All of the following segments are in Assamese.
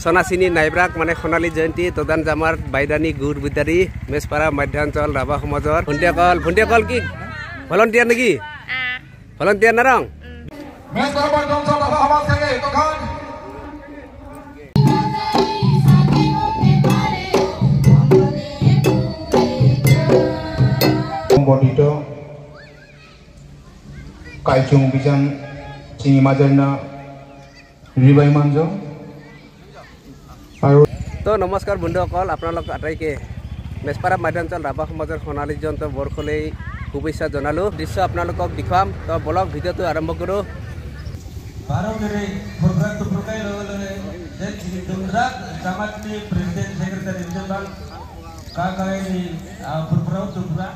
সনাচিনী নাইব্রাক মানে সোণালী জয়ন্তী তদান জামার বাইদানী গুর বিদারি মেজপাড়া মধ্যাঞ্চল রাভা সমাজর ভন্টিয়াকল কি ভলন্টিয়ার নাকি ভলন্টিয়ার না রং সম্বর্ধিত কাইচুং বিজান চিঙিমাজারনা রিবাই মানজ আৰু তো নমস্কাৰ বন্ধুসকল আপোনালোক আটাইকে মেজপাৰা মধ্যাঞ্চল ৰাভা সমাজৰ সোণালী জয়ন্ত বৰ্ষলৈ শুভেচ্ছা জনালো দৃশ্য আপোনালোকক দেখুৱাম তো ব্লগ ভিডিঅ'টো আৰম্ভ কৰোঁ Barokere program to prokai lolole dan dungrak camat ni presiden sekretari jenderal kakai ni berperau tungrak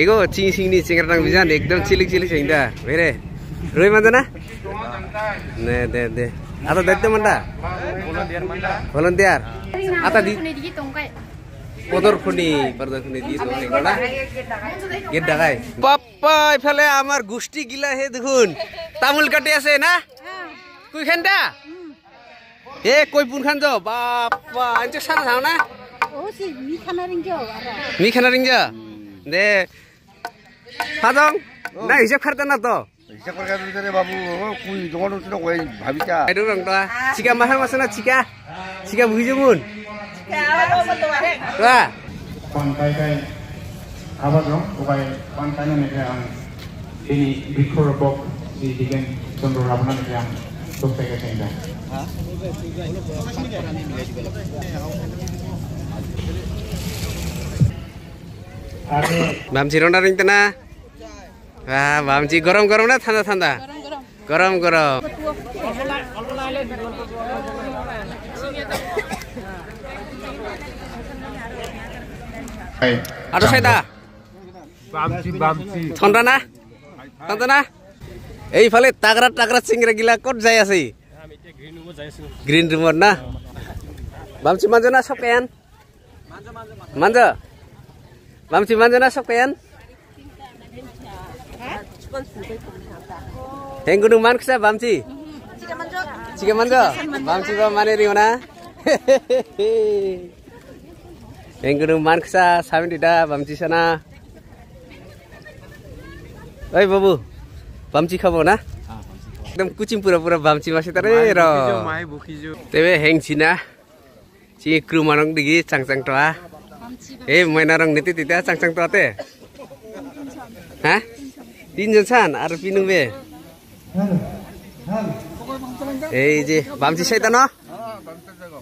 Ego cing-cing ni cingratang bijan ekdom cilik-cilik sehingga mere roi mana na ne atau dari mana volunteer atau di podor kuni di tongkai mana get dagai papa ifale amar gusti gila he দেখুন তামুল কাটে আছে না কুই খানটা এ কই পুন খান যাও বাবা আনছে সারা যাও না ও সি মি খানা রিংজা দে Padong, nah hisap kartu na to. Hisap kartu itu deh babu, kui jangan itu dong, kui habisnya. Aduh orang tua, cika mahal masana cika buhijumun. Wah. pantai kai abad dong, bukai pantai nih yang ini Bikorobok di Digen Condor Rabanan yang sukses kesehingga. Bamci ronda ring tena. Wah, bamci gorom na thanda. Gorom. Aduh saya dah. Bamci. Thanda na. Ei phale tagrat singra gila kot jai ase. Green room na. Bamci manja na sob kayan. Manja. Bamci manja na sob kayan. Heng gunung man kesa bamci. Cika manja. Bamci ba mane rio na. Heng gunung man kesa sami dida bamci sana. Oi babu, bamci khabo na? Ekdom kucing pura-pura bamci masih tare ro. Tebe heng Cina, si kru manong digi cang-cang toa. Main orang niti tita cang-cang toa te. Hah? Tinjon san, ar pinung be. Je bamci saya tano.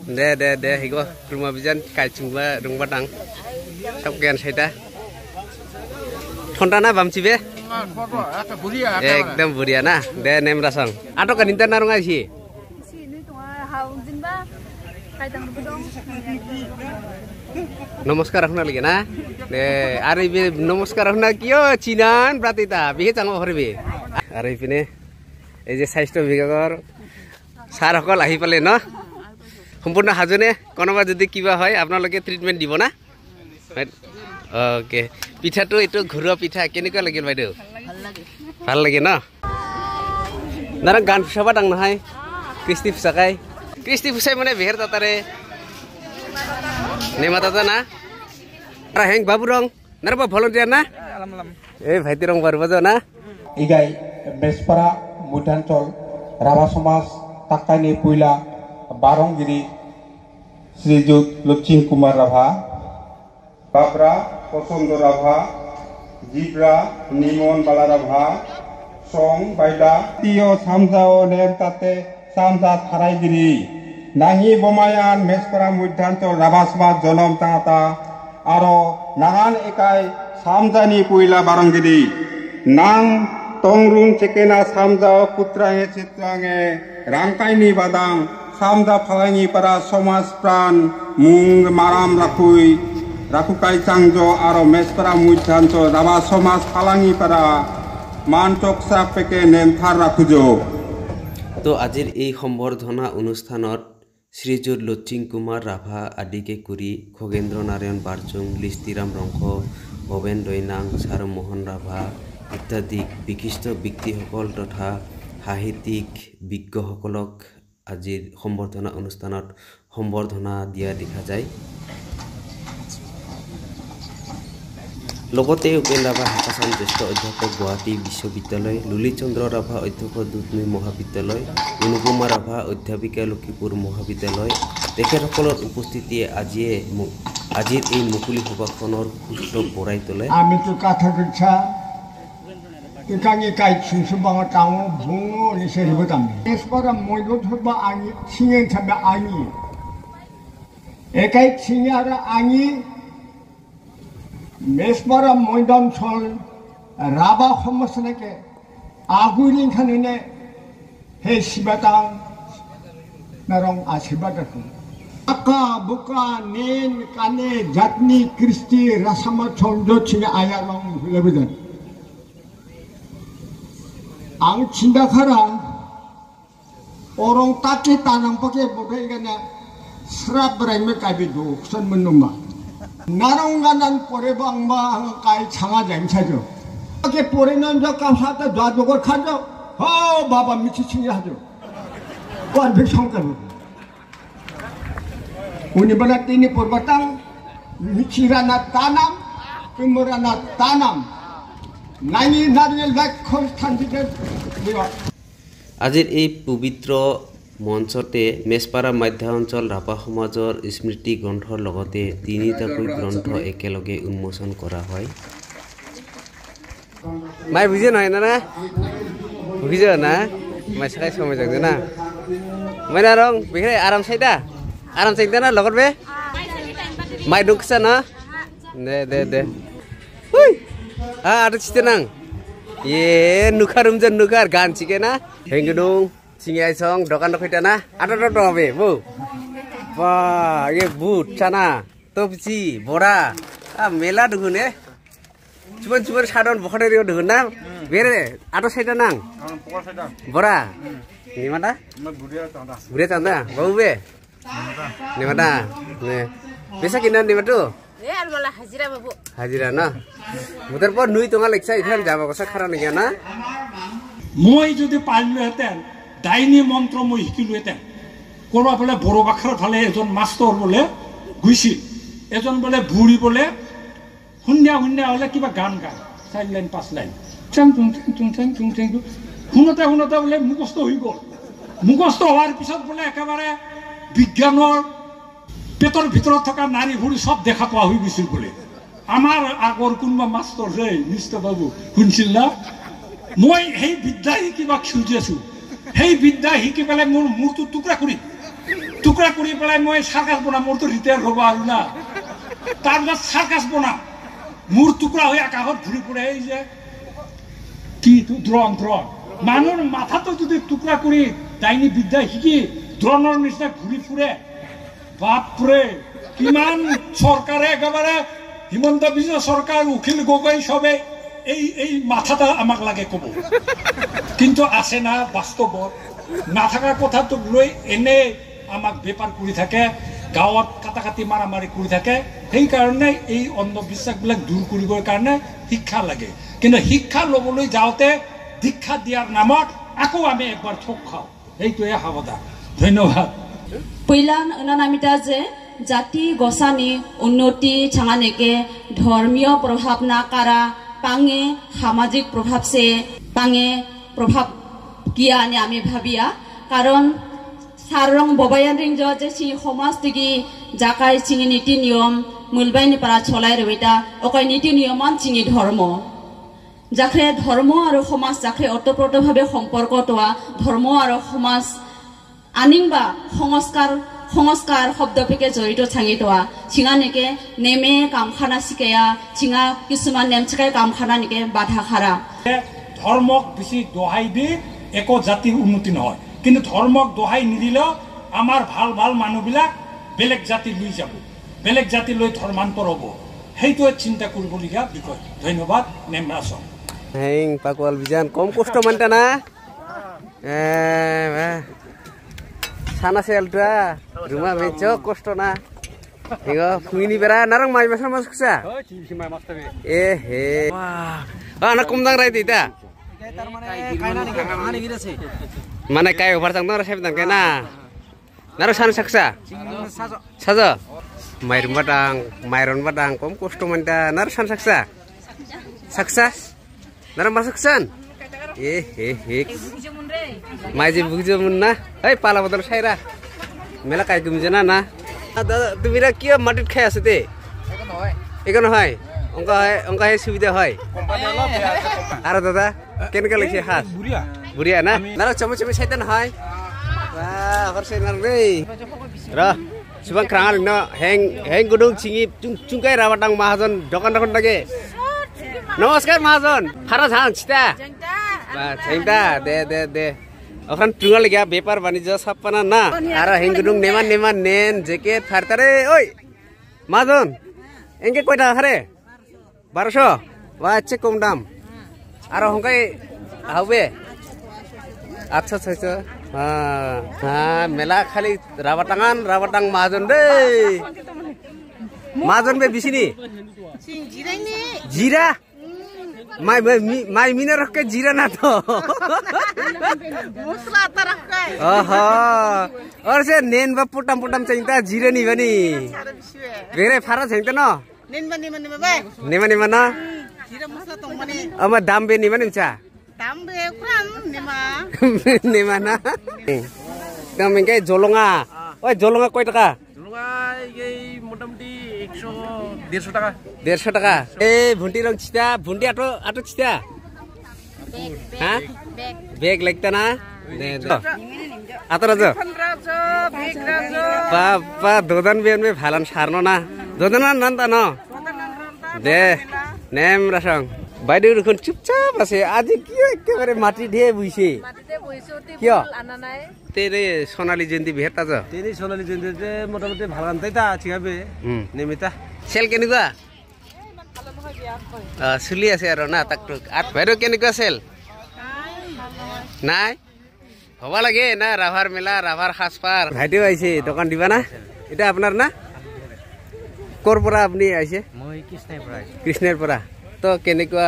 De higo rumah bijan kai chungba rungba dang. Sapkian saya ta. Thonda na bamci be? Ekdom buria na. De nem rasang. Ato kan intan narung ai si. Namaskar rakhna lagi na. De are be namaskar rakhna kiyo chinan pratita. Bihe changma horbe. Are pine এই যে স্বাস্থ্য বিভাগৰ ছাৰসকল আহি পালে ন সম্পূৰ্ণ হাজনে কোনোবা যদি কিবা হয় আপোনালোকে ট্ৰিটমেন্ট দিব না ওকে পিঠাটো এটো ঘৰুৱা পিঠা কেনেকুৱা লাগিল বাইদেউ ভাল লাগে ন নাৰা গান সবা ডাং নহয় কৃষ্টি ফুসাই মানে বেহেৰ তাতাৰে নেমা তাতা না আৰু হেং বাবু ৰং নাৰবা ভলন্টিয়াৰ না এই ভাইটি ৰং বাৰবা না ইগাই বেসপাৰা মধ্যাঞ্চল ৰাভা সমাজ তাকাইনি পুইলা বাৰংগিৰি শ্ৰীযুত লক্ষিণ কুমাৰ ৰাভা বাবৰা পছন্দ ৰাভা জিব্ৰা নিমন বালা ৰাভা সং বাইদা তিয় সামজাও নেম তাতে সামজা থাৰাইগিৰি নাহি বমায়ান মেছপাৰা মধ্যাঞ্চল ৰাভা সমাজ জনম তাঁতা আৰু নাগান একাই সামজানি পুইলা বাৰংগিৰি নাং Tongrung cekena samja putrange citrange rangkaini badang samja phalangi para somas pran mung maram rakukai changjo aro mespara mujhanjo raba somas phalangi para mantok sapeke nemthar rakhujo তো আজিৰ এই সম্বৰ্ধনা অনুষ্ঠানত শ্ৰীযুত লক্ষিণ কুমাৰ ৰাভা আদিকে কৰি খগেন্দ্ৰ নাৰায়ণ বাৰজুং লিষ্টিৰাম ৰংখ ভৱেন দৈনাং চাৰু মোহন ৰাভা ইত্যাদি বিশিষ্ট ব্যক্তিসকল তথা সাহিত্যিক বিজ্ঞসকলক আজিৰ সম্বৰ্ধনা অনুষ্ঠানত সম্বৰ্ধনা দিয়া দেখা যায় লগতে উপেন ৰাভা হাকাচান জ্যেষ্ঠ অধ্যাপক গুৱাহাটী বিশ্ববিদ্যালয় ললিত চন্দ্ৰ ৰাভা অধ্যক্ষ দুধনৈ মহাবিদ্যালয় অনুপমা ৰাভা অধ্যাপিকা লক্ষীপুৰ মহাবিদ্যালয় তেখেতসকলৰ উপস্থিতিয়ে আজিৰ এই মুকলি সভাখনৰ সূত্ৰ বঢ়াই তোলে আমিতো কথা কৈছা 이강이 가이 중수방을 땅을 붕어 리세리보다니 에스파라 모이도 돌바 아니 신경 참배 아니 에가이 신야라 아니 메스파라 모이담 철 라바 홈머스네게 아구린 칸네 해 시바당 나랑 아시바다고 아까 부까 닌 까네 자트니 크리스티 라사마 철조 칭에 아야랑 레베던 ang cindakara orang taki tanang pakai bukai kena serap beramai kabidu kesan menumba naronganan pore bang bang kai changa jam sajo pakai pore nanja kamsata jadu kor kajo ho baba michi chingi hajo kuan bek songkar uni balat ini porbatang michirana tanam kemurana tanam নাইনি নারিয়েল লক্ষ্য স্থান দিতে আজিৰ এই পবিত্ৰ মঞ্চতে মেছপাৰা মধ্যাঞ্চল ৰাভা সমাজৰ স্মৃতি গ্ৰন্থৰ লগতে তিনিটাকৈ গ্ৰন্থ একেলগে উন্মোচন কৰা হয় মাই বুজি নহয় না বুজি না মাই চাই সময় যাক না মাই না ৰং বিহে আৰাম চাইদা না লগত বে মাই দুখছা না দে হুই ada cita nang, nukar nukar gan cike na, henggunung, singi aisong, dokan dokita na, ada be, bu, wah, but cana, topsi, bora, mela duhun cuman sadon bokor dari duhun na, bere, ada cita nang, bora, ini mana? Buria tanda, bau be, ini mana? Bisa kinan di mana? Hajira babu. Hajira na. Muter pun nui tungal leksa ikan jawab kosa karan lagi na. Moi jadi palu heten, daini mantra moi hikilu heten. Kalau boleh boru bakar boleh, ejon master boleh, guisi, ejon boleh buri boleh, hundia boleh kiba gan gan, silent pas line. টুংচাং টুংচাং টুংচাং টুংচাং শুনোতে শুনোতে বোলে মুখস্থ হৈ গ'ল মুখস্থ হোৱাৰ পিছত বোলে একেবাৰে বিজ্ঞানৰ পেটৰ ভিতৰত থকা নাৰী ভৰি সব দেখা পোৱা হৈ গৈছিল বোলে আমাৰ আগৰ কোনোবা মাষ্টৰ যে নিশ্চয় বাবু শুনিছিল না মই সেই বিদ্যা শিকিব খুজি আছো সেই বিদ্যা শিকি পেলাই মোৰ মূৰটো টুকুৰা কৰি পেলাই মই চাৰ্কাছ বনাম মোৰতো ৰিটায়াৰ হ'ব আৰু না তাৰপিছত চাৰ্কাছ বনাম মূৰ টুকুৰা হৈ আকাশত ঘূৰি ফুৰে এই যে কি দ্ৰোণ মানুহৰ মাথাটো যদি টুকুৰা কৰি ডাইনী বিদ্যা শিকি দ্ৰোণৰ নিচিনা ঘূৰি ফুৰে বাপৰে কিমান চৰকাৰে একেবাৰে হিমন্ত বিশ্ব চৰকাৰ উকিল গগৈ সবে এই মাথাটা আমাক লাগে ক'ব কিন্তু আছে না বাস্তৱত নাথাকা কথাটোক লৈ এনে আমাক বেপাৰ কৰি থাকে গাঁৱত কাটাকাটি মাৰামাৰি কৰি থাকে সেইকাৰণে এই অন্ধবিশ্বাসবিলাক দূৰ কৰিবৰ কাৰণে শিক্ষা লাগে কিন্তু শিক্ষা ল'বলৈ যাওঁতে দীক্ষা দিয়াৰ নামত আকৌ আমি একবাৰ ঠগ খাওঁ এইটোৱে সাৱধান ধন্যবাদ পৈলান অনামিতা যে জাতি গছানি উন্নতি ছাঙানেকে ধৰ্মীয় প্ৰভাৱ না কাৰা পাঙে সামাজিক প্ৰভাৱ সে পাঙে প্ৰভাৱ কিয়া আনে আমি ভাবিয়া কাৰণ সারং ববায়ান রিং যে সিং সমাজ থেকে জাকাই চিঙি নীতি নিয়ম মুলবাইনি পারা ছলাই রবিতা অকয় নীতি নিয়মান চিঙি ধর্ম যাখে ধর্ম আর সমাজ যাখে অতপ্রতভাবে সম্পর্ক তোয়া ধর্ম আর সমাজ আনিংবা সংস্কার শব্দ পেকে জড়িত ছাঙি তোয়া চিঙা নেকে নেমে কামখানা শিকায়া চিঙা কিছুমান নেম চিকাই কামখানা নেকে বাধা খারা ধর্মক বেশি দোহাই দি একো জাতির উন্নতি নহয় কিন্তু ধর্মক দোহাই নিদিলেও আমার ভাল মানুহবিলাক বেলেগ জাতি লৈ যাব বেলেগ জাতি লৈ ধৰ্মান্তৰ হ'ব সেইটোৱে চিন্তা কৰিবলগীয়া বিষয় ধন্যবাদ নেমৰাসং হেং পাকওয়াল বিজান কম কষ্ট মানতা না সানা সেলটা রুমা বেচ কষ্ট না এগো ফুইনি বেরা নারং মাই মাছ মাছকসা এ হে না কম দাং রাই দিতা মানে কাই ওভার চাং না সাহেব দাং কেনা নারো সানা সাকসা সাজা মাইরন বাদাং কম কষ্ট মানতা নারো সানা সাকসা সাকসাস নারো মাছকসান এ হে হে মাইজি বুগজমুন না এই পালা বদল সাইরা মেলা কাই তুমি জানা না দাদা তুমিরা কি মাটিত খাই আছে তে এখন হয় অঙ্কা হে সুবিধা হয় আর দাদা কেনকা লাগছে হাত বুড়িয়া না নারো চমচমে সাইতান হয় বাহ হরসে নার রে র সুবাং ক্রাঙাল ন হেং গুদুং চিঙি চুংকাই রাবাটাং মাহাজন দোকান লাগে নমস্কার মাহাজন হারা ঝান ছিতা চেংটা দে ওখান টুঙা লাগিয়া বেপার বাণিজ্য সব পানা না আর হেঙ্গুদুং নেমান নেন জেকেট ফারতারে ওই মাজন এঙ্গে কয়টা হারে 1200 বা আচ্ছা কম দাম আর হংকাই হাউবে আচ্ছা আচ্ছা হ্যাঁ মেলা খালি রাবাটাং মাজন রে মাজন বে বিসিনি জিরা মাই মিনা রকে জিরা না তো মশলা তা রকে ওহো और से नेन बा पुटम चाहिता जीरे नी बनी वेरे फारा चाहिता न नेन बनी ना जीरा मसला तो बनी अब दाम बे नी बनी चा दाम बे कुरान नेमा ना दाम के জলঙা ওই জলঙা কয় টাকা জলঙা এই মোটামুটি 100 টাকা 150 টাকা এই ভুন্টি রং ছিটা ভুন্টি আটো ছিটা হ্যাঁ বেগ লাগতা না দে আতরাজো বাবা দোদান বেন মে ভালান সারনো না দোদান নানতা ন দে নেম রাসং বাইদে রকম চুপচাপ আছে আজি কি একেবারে মাটি ঢে বুইছে কিয় আনা নাই তেরে সোনালী জয়ন্তী বেহতা যা তেরে সোনালী জয়ন্তীতে মোটামুটি ভালান তাইতা ঠিকাবে নেমিতা সেল কেনিকা চলি আছে আৰু না তাকটুক আট বাইদেউ কেনেকুৱা সেল নাই হবা লাগে না ৰাভাৰ মেলা ৰাভাৰ খাসপাৰ ভাইটিও আইছে দোকান দিবা না এটা আপনাৰ না কোৰ পৰা আপনি আইছে মই কৃষ্ণেৰ পৰা তো কেনেকুৱা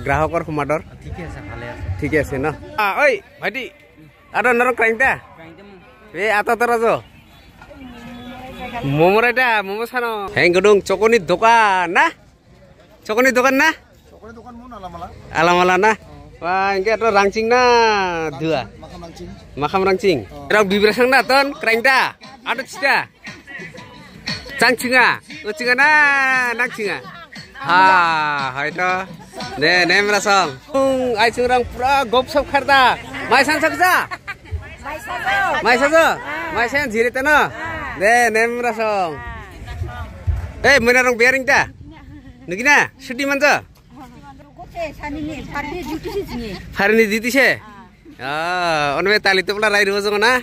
গ্ৰাহকৰ সমাদৰ ঠিকে আছে ন ওই ভাইটি আর নরম ক্রাইংটা এ আতা তরা যো মোমোর এটা মোমো সানো হেঙ্গুদুং চকনির দোকান না চকনির দোকান না আলামালা না Wah, engke to rangcing na dua. Makam rangcing. Rang bibrasang na ton krengda. Ada cita. Cangcinga. Ucinga na nangcinga. Ha, hai to. Ne merasang. Ai sungrang pura gopsap kharda. Mai san sakja. Mai sajo. Mai san jiri tana. Ne merasang. Menarang bearing ta. Nugina, shudi manja. Hari ini sih, orang betali itu pula rai rozo mana?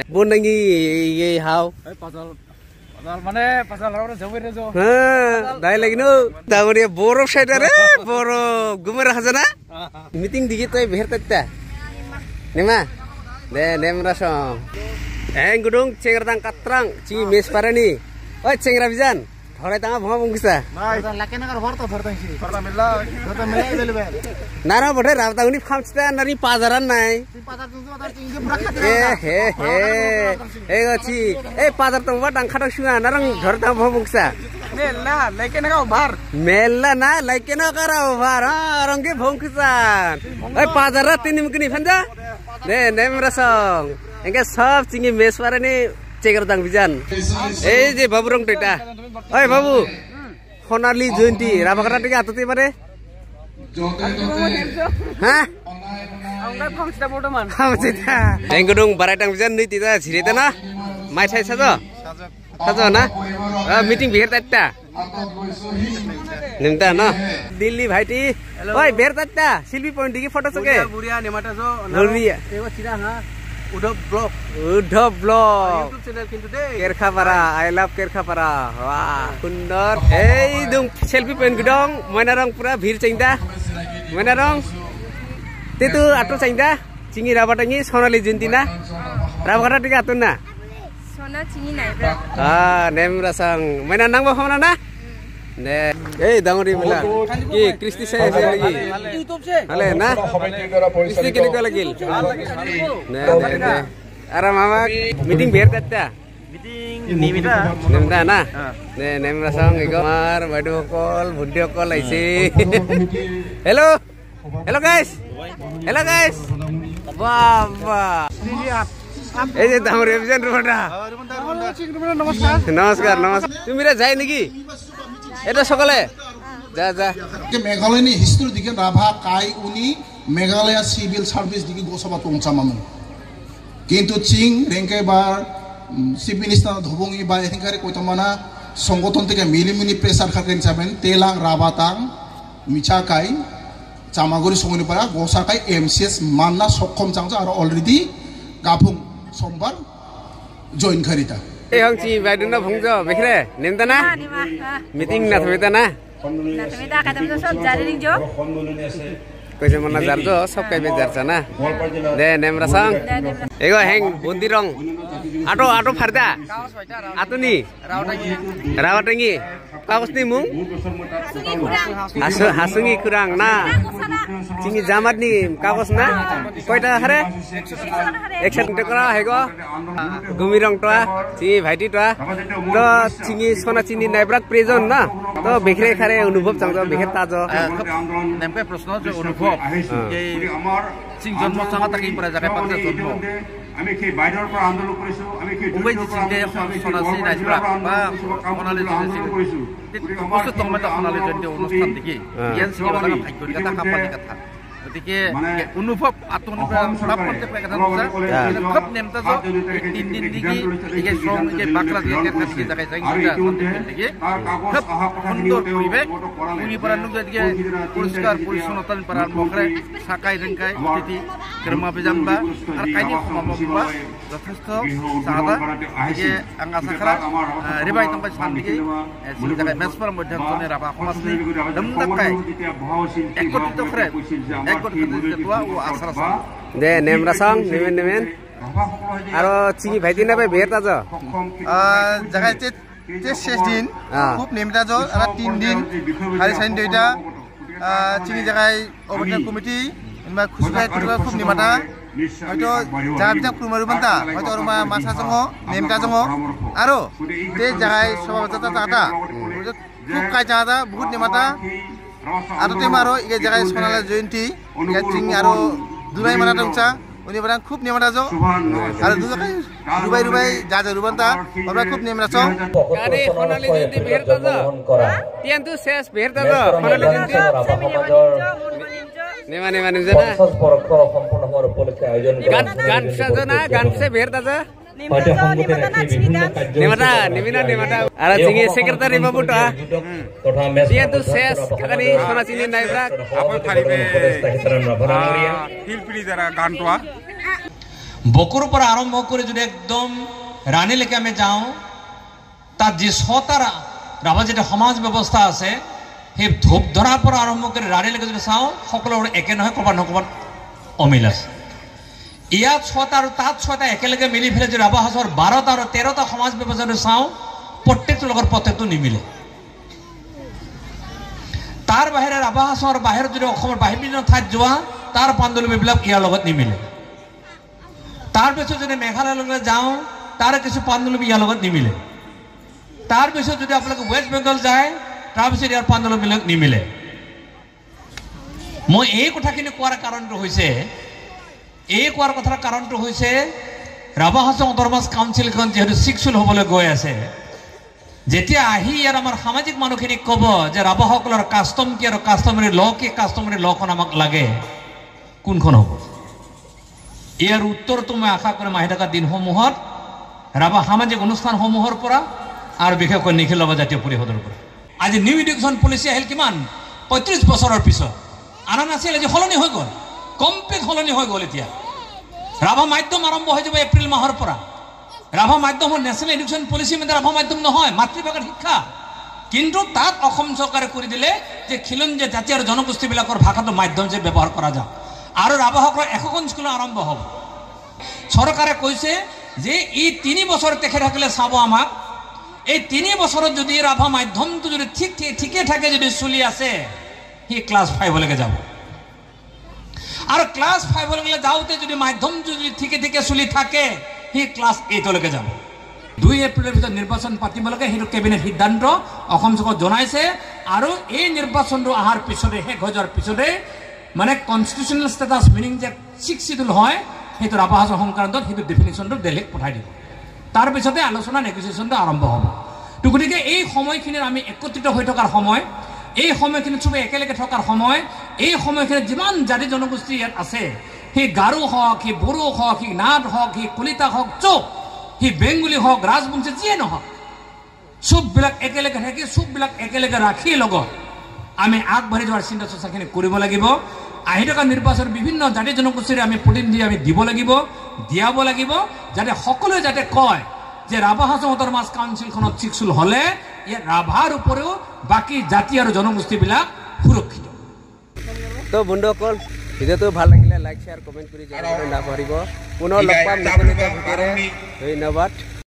Bondangi ye how? Pasal mana? Pasal orang jauh rozo. Dah lagi nu, dah dia borof saya dah, borof. Gumera khazana? Meeting dikit tu behar tadi. Nema, nem rasa. Gudung cengerang katrang, ci mes parani. Oh cengera bijan. Thore tanga bhama bungkisa. Laki nagar varta sih. Varta mila available. Nara bodhe rabta uni phamchta nari pajaran nai. Pajar tu pajar tinggi berak. Gochi. Pajar tu wat angkhat sunga narang thore tanga bhama bungkisa. Mela, laki nagar bar. Mela na laki nagar bar. Arang ke bungkisa. Pajarat ini mungkin phanja. Nem rasong. Engke sab cingi meswara ni cengerang bijan. Je baburong teta. Oi babu, Honali Junti, Rabakara tiga atau tiba deh? Hah? Angkat pangsa bodoh man. Pangsa. Yang gedung baratang bisa nih tidak cerita na? Mai saya saja. Saja na? Meeting biar tata. Nimta na? Delhi bhai ti. Oi biar tata. Silvi point digi foto sake. Buria nemata jo. Buria. Ewa cira ha. Udhab blog. Udhab blog. YouTube channel kintu deh. Kerkhapara, I love Kerkhapara. Wah, sundor. Dung selfie point gedong, mana orang pura bir cengda, mana orang. Itu atau cengda, cingi rabatangi, Sonali Juntina, rabakara tiga atun na. Sona cingi naik. Nem rasang, mana nang bawa mana na? Ne, dangori bela. Ki Kristi saya lagi. YouTube se. Hale na. Kristi kini kau lagi. Ne. Ara mama meeting biar tata. Meeting nimita. Nimita na. Ne nem rasang iko mar video call aisi. Hello. Hello guys. Hello guys. Wah. Je dangori episode rumah. Namaskar. Tu mira jai niki? এটা সকালে যা মেঘালয়নি হিস্ট্রি দিকে রাভা কাই উনি মেঘালয় সিভিল সার্ভিস দিকে গোসবা তংচামামন কিন্তু চিং রেঙ্কে বার চিফ মিনিস্টার ধবঙ্গি বা এখানকারে কইতমানা সংগঠন থেকে মিলিমিনি প্রেসার খাকেন যাবেন তেলাং রাবাতাং মিছাকাই চামাগুড়ি সমনি পারা গোসাকাই এমসিএস মান্না সক্ষম চাংচা আর অলরেডি গাফুং সোমবার join খারিতা Hong chi bai dun na phongjo bekre nemta na meeting na thmeta na kadam jo sob jari ring jo kaise mona jarjo sob kai be jarcha na de nem rasang ego heng bundirong ato farda atuni rawatangi kausni mung hasungi kurang na cingi jamat ni kaos na koita hare action tekra hego gumirong toa cingi bhaiti toa to cingi sona chini naibrak prison na to bekhre khare anubhav changjo bekhe tajo nempe proshno je anubhav ye sing janmo changa taki pora jaga pakse janmo আমি কি বাইরের পর আন্দোলন করেছো আমি কি মুম্বাই জিতে সনাসি নাইজরা বা অনালে করেছো কষ্ট তোমাটা অনালে জন্য অনুষ্ঠান দেখি জ্ঞান শিখা জানা ভাগ্যর কথা কাপানি কথা ওদিকে অনুভব আত্মনির্ভর প্রাপ্তি পায় কথা বুঝা খুব নেমতা যে 3 দিন দিকে এই শ্রম যে বাকরা দিয়ে কাছে জায়গায় যাই সেটা দিকে খুব সুন্দর পরিবেশ উনি পরা নুগে দিকে পরিষ্কার পরিচ্ছন্নতা পারার মখরে সাকাই রংকাই অতিথি গ্রামা বেজামবা আর কাইনি মামবা যথেষ্ট সাদা যে আঙ্গা সাকরা রিবাই তংবা সান্দিকে সেই জায়গায় মেসপার মধ্যে জনে রাবা সমাজনি দমদাকাই একত্রিত করে de nem rasang nemen aro cingi bhaiti na be berta jo জায়গায় তে শেষ দিন খুব নেমতা jo আর 3 দিন খালি সাইন দুইটা চিনি জায়গায় অবদান কমিটি বা খুশবাই খুব নিমাতা হয়তো জাবিটা কুমারুবান্তা হয়তো রমা মাসা জङ নেমকা জङ আরো তে জায়গায় সভাপতি তাতা খুব কাই জাদা বহুত নিমাতা Atu timaro ike jagai sonala jointi ike cing aro dunai mana tungca uni barang khub nemata jo aro dubai jaja rubanta ora khub nemata jo kare sonali jointi beherta jo tian tu ses beherta jo sonali jointi nema nimjana gan sajana gan se beherta jo Nimata. Ara jingi sekretari babu ta. Dia tu ses kagani sona sini naibra. Apa tharibe? Hilpili jara gantoa. বকুর উপর আরম্ভ করে যদি একদম রানী লেকে আমি যাও তার যে সতারা রাভা যেটা সমাজ ব্যবস্থা আছে সেই ধূপ ধরার পর আরম্ভ করে রানী লেকে যদি চাও সকলের একে নহয় কবার নকবার অমিল আছে ইয়াত ছটা আর তাত ছটা একেলগে মিলি ফেলে যদি রাভা হাজৰ 12টা আৰু 13টা সমাজ ব্যৱস্থা চাও প্ৰত্যেকটো লগৰ প্ৰত্যেকটো নিমিলে তাৰ বাহিৰে ৰাভা হাজৰ বাহিৰত যদি অসমৰ বাহিৰ ঠাইত যোৱা তাৰ পাণ্ডুলিপিবিলাক ইয়াৰ লগত নিমিলে তাৰ পিছত যদি মেঘালয়লৈ যাও তাৰ কিছু পাণ্ডুলিপি ইয়াৰ লগত নিমিলে তাৰ পিছত যদি আপোনালোকে ওয়েস্ট বেঙ্গল যায় তাৰ পিছত ইয়াৰ পাণ্ডুলিপিবিলাক নিমিলে মই এই কথাখিনি কোৱাৰ কাৰণটো হৈছে এই কোৱাৰ কথাৰ কাৰণটো হৈছে ৰাভা হাজং অট'নমাছ কাউন্সিলখন যেহেতু চিক্সুল হ'বলৈ গৈ আছে যেতিয়া আহি ইয়াৰ আমাৰ সামাজিক মানুহখিনিক ক'ব যে ৰাভাসকলৰ কাষ্টম কি আৰু কাষ্টমাৰী ল কি কাষ্টমাৰী লখন আমাক লাগে কোনখন হ'ব ইয়াৰ উত্তৰটো মই আশা কৰিম আহি থকা দিনসমূহত ৰাভা সামাজিক অনুষ্ঠানসমূহৰ পৰা আৰু বিশেষকৈ নিখিল ৰাভা জাতীয় পৰিষদৰ পৰা আজি নিউ এডুকেশ্যন পলিচি আহিল কিমান 35 বছৰৰ পিছত আনা নাছিল আজি সলনি হৈ গ'ল কমপ্লিট সলনি হৈ গ'ল এতিয়া ৰাভা মাধ্যম আৰম্ভ হৈ যাব এপ্ৰিল মাহৰ পৰা ৰাভা মাধ্যম হ'ল নেশ্যনেল এডুকেশ্যন পলিচি মানে ৰাভা মাধ্যম নহয় মাতৃভাষাৰ শিক্ষা কিন্তু তাত অসম চৰকাৰে কৰি দিলে যে খিলঞ্জীয়া জাতি আৰু জনগোষ্ঠীবিলাকৰ ভাষাটো মাধ্যম যে ব্যৱহাৰ কৰা যায় আৰু ৰাভাসকলৰ এখন স্কুল আৰম্ভ হ'ব চৰকাৰে কৈছে যে এই 3 বছৰ তেখে থাকিলে চাব আমাক এই 3 বছৰত যদি ৰাভা মাধ্যমটো যদি ঠিকে থাকে যদি চলি আছে হি ক্লাছ 5 লৈকে যাব আৰু ক্লাছ 5 লৈকে যাওতে যদি মাধ্যমটো যদি ঠিকে চলি থাকে হি ক্লাছ 8 লৈকে যাব 2 এপ্ৰিলৰ ভিতৰত নিৰ্বাচন পাতিব লাগে হেতু কেবিনেট সিদ্ধান্ত অসম চৰকাৰে জনাইছে আৰু এই নিৰ্বাচনটো আহাৰ পিছতে শেষ হৈ যোৱাৰ পিছতে মানে কনস্টিটিউশনাল স্ট্যাটাস মিনিং যে 6 শিডিউল হয় হেতু ৰাভা হাজং সংক্ৰান্তত হেতু ডেফিনিশনটো দিল্লীত পঠাই দিব তাৰ পিছতে আলোচনা নেগোসিয়েশনটো আৰম্ভ হ'ব তো গতিকে এই সময়খিনিৰ আমি একত্ৰিত হৈ থকাৰ সময় এই সময়খিনি সবে একেলগে থকাৰ সময় এই সময়খিনি যিমান জাতি জনগোষ্ঠী ইয়াত আছে সেই গাৰো হওক সেই বড়ো হওক সেই নাথ হওক সেই কলিতা হওক চব সেই বেংগলী হওক ৰাজবংশী যিয়ে নহওক সববিলাক একেলগে থাকি সববিলাক একেলগে ৰাখি লগত আমি আগবাঢ়ি যোৱাৰ চিন্তা চৰ্চাখিনি কৰিব লাগিব আহি থকা নিৰ্বাচন বিভিন্ন জাতি জনগোষ্ঠীৰ আমি প্ৰতিনিধি আমি দিব লাগিব দিয়াব লাগিব যাতে সকলোৱে যাতে কয় যে ৰাভা হাজং অট'নমাছ কাউন্সিলখনত চিক্সুল হ'লে ইয়াত ৰাভাৰ উপৰিও বাকী জাতি আৰু জনগোষ্ঠীবিলাক সুৰক্ষিত তো বন্ধুসকল ভিডিঅ'টো ভাল লাগিলে লাইক শ্বেয়াৰ কমেণ্ট কৰি জনাবলৈ নাপাহৰিব পুনৰ লগ পাম নতুন এটা ভিডিঅ'ৰে ধন্যবাদ